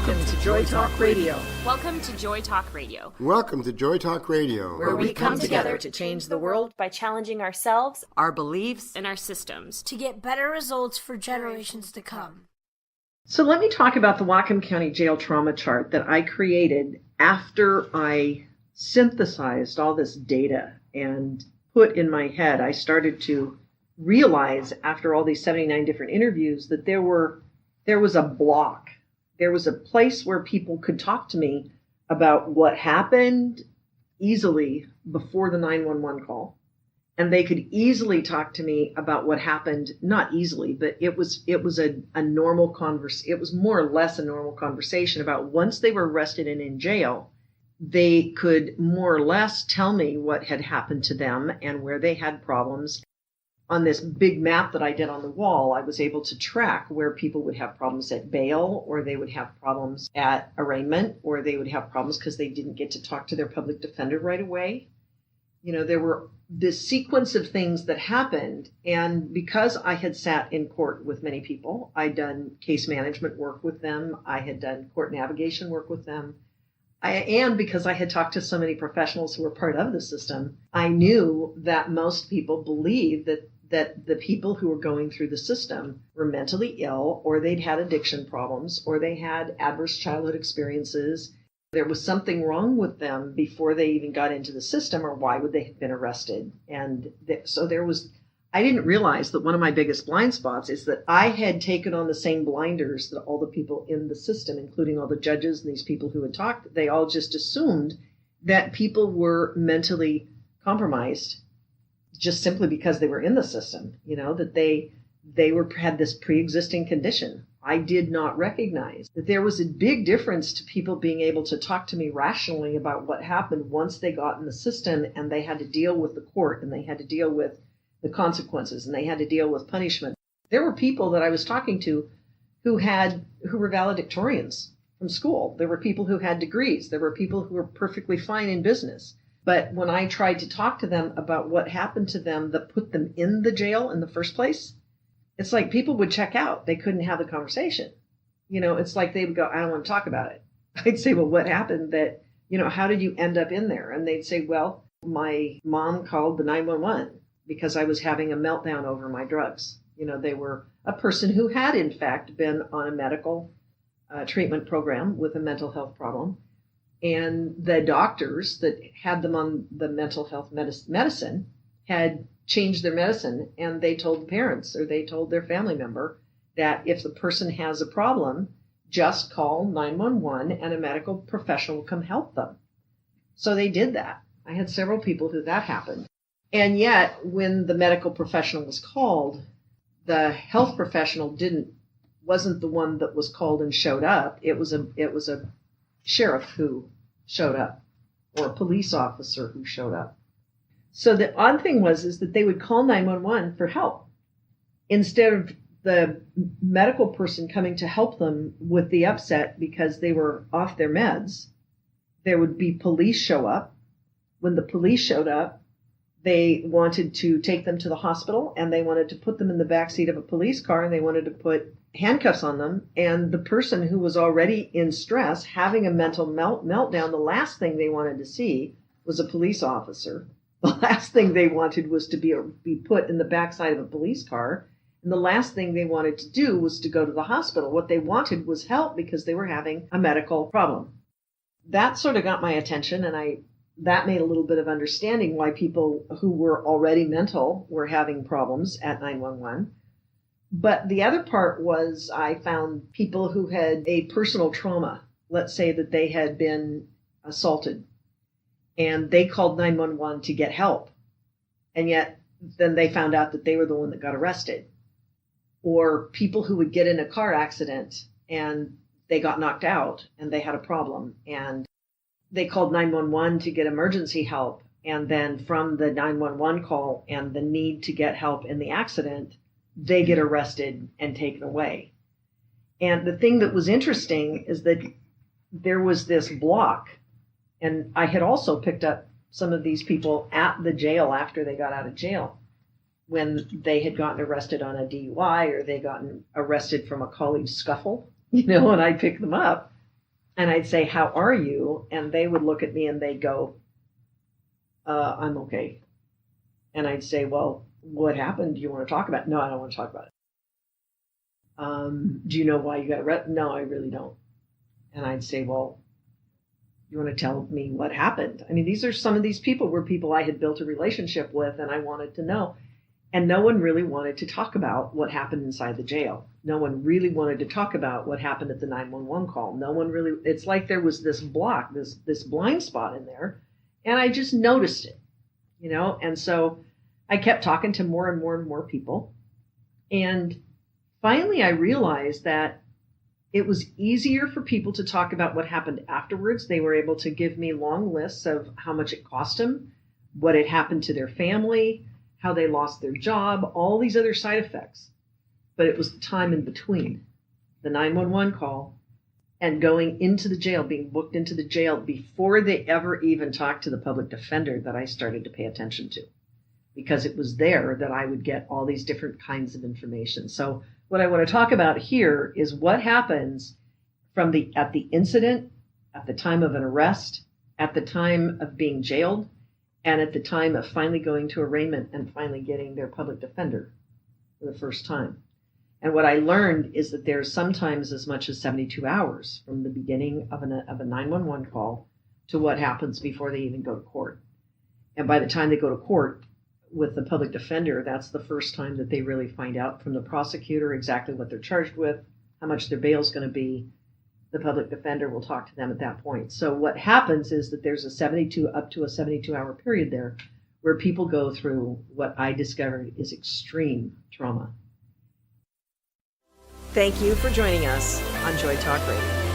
Welcome to JoyTalk Radio. Welcome to JoyTalk Radio. Welcome to JoyTalk Radio, where we come together to change the world by challenging ourselves, our beliefs, and our systems to get better results for generations to come. So let me talk about the Whatcom County Jail Trauma Chart that I created after I synthesized all this data and put in my head. I started to realize after all these 79 different interviews that there was a block. There was a place where people could talk to me about what happened easily before the 911 call. And they could easily talk to me about what happened, not easily, but it was a normal conversation. It was more or less a normal conversation about once they were arrested and in jail, they could more or less tell me what had happened to them and where they had problems. On this big map that I did on the wall, I was able to track where people would have problems at bail, or they would have problems at arraignment, or they would have problems because they didn't get to talk to their public defender right away. You know, there were this sequence of things that happened. And because I had sat in court with many people, I'd done case management work with them, I had done court navigation work with them, and because I had talked to so many professionals who were part of the system, I knew that most people believed that the people who were going through the system were mentally ill, or they'd had addiction problems, or they had adverse childhood experiences. There was something wrong with them before they even got into the system, or why would they have been arrested? And I didn't realize that one of my biggest blind spots is that I had taken on the same blinders that all the people in the system, including all the judges and these people who had talked, they all just assumed that people were mentally compromised just simply because they were in the system, you know, that they had this pre-existing condition. I did not recognize that there was a big difference to people being able to talk to me rationally about what happened once they got in the system and they had to deal with the court and they had to deal with the consequences and they had to deal with punishment. There were people that I was talking to who were valedictorians from school. There were people who had degrees. There were people who were perfectly fine in business. But when I tried to talk to them about what happened to them that put them in the jail in the first place, it's like people would check out. They couldn't have the conversation. You know, it's like they would go, I don't want to talk about it. I'd say, well, what happened that, you know, how did you end up in there? And they'd say, well, my mom called the 911 because I was having a meltdown over my drugs. You know, they were a person who had, in fact, been on a medical treatment program with a mental health problem. And the doctors that had them on the mental health medicine had changed their medicine, and they told the parents or they told their family member that if the person has a problem, just call 911 and a medical professional will come help them. So they did that. I had several people who that happened. And yet, when the medical professional was called, the health professional wasn't the one that was called and showed up. It was a sheriff who showed up, or a police officer who showed up. So the odd thing is that they would call 911 for help instead of the medical person coming to help them with the upset because they were off their meds. There would be police show up. When the police showed up, they wanted to take them to the hospital and they wanted to put them in the backseat of a police car and they wanted to put handcuffs on them. And the person who was already in stress, having a mental meltdown, the last thing they wanted to see was a police officer. The last thing they wanted was to be put in the backside of a police car. And the last thing they wanted to do was to go to the hospital. What they wanted was help because they were having a medical problem. That sort of got my attention, and that made a little bit of understanding why people who were already mental were having problems at 911. But the other part was I found people who had a personal trauma. Let's say that they had been assaulted and they called 911 to get help. And yet then they found out that they were the one that got arrested. Or people who would get in a car accident and they got knocked out and they had a problem and they called 911 to get emergency help. And then from the 911 call and the need to get help in the accident, they get arrested and taken away. And the thing that was interesting is that there was this block. And I had also picked up some of these people at the jail after they got out of jail, when they had gotten arrested on a DUI or they gotten arrested from a colleague scuffle, and I'd pick them up And I'd say, how are you? And they would look at me and they'd go, I'm okay. And I'd say, well, what happened? Do you want to talk about it? No, I don't want to talk about it. Do you know why you got arrested? No, I really don't. And I'd say, well, you want to tell me what happened? I mean, these are some of these people were people I had built a relationship with, and I wanted to know. And no one really wanted to talk about what happened inside the jail. No one really wanted to talk about what happened at the 911 call. No one really, it's like there was this block, this blind spot in there. And I just noticed it, you know? And so I kept talking to more and more and more people. And finally, I realized that it was easier for people to talk about what happened afterwards. They were able to give me long lists of how much it cost them, what had happened to their family, how they lost their job, all these other side effects. But it was the time in between the 911 call and going into the jail, being booked into the jail before they ever even talked to the public defender that I started to pay attention to, because it was there that I would get all these different kinds of information. So what I want to talk about here is what happens from at the incident, at the time of an arrest, at the time of being jailed, and at the time of finally going to arraignment and finally getting their public defender for the first time. And what I learned is that there's sometimes as much as 72 hours from the beginning of a 911 call to what happens before they even go to court. And by the time they go to court with the public defender, that's the first time that they really find out from the prosecutor exactly what they're charged with, how much their bail is going to be. The public defender will talk to them at that point. So what happens is that there's up to a 72-hour period there where people go through what I discovered is extreme trauma. Thank you for joining us on Joy Talk Radio.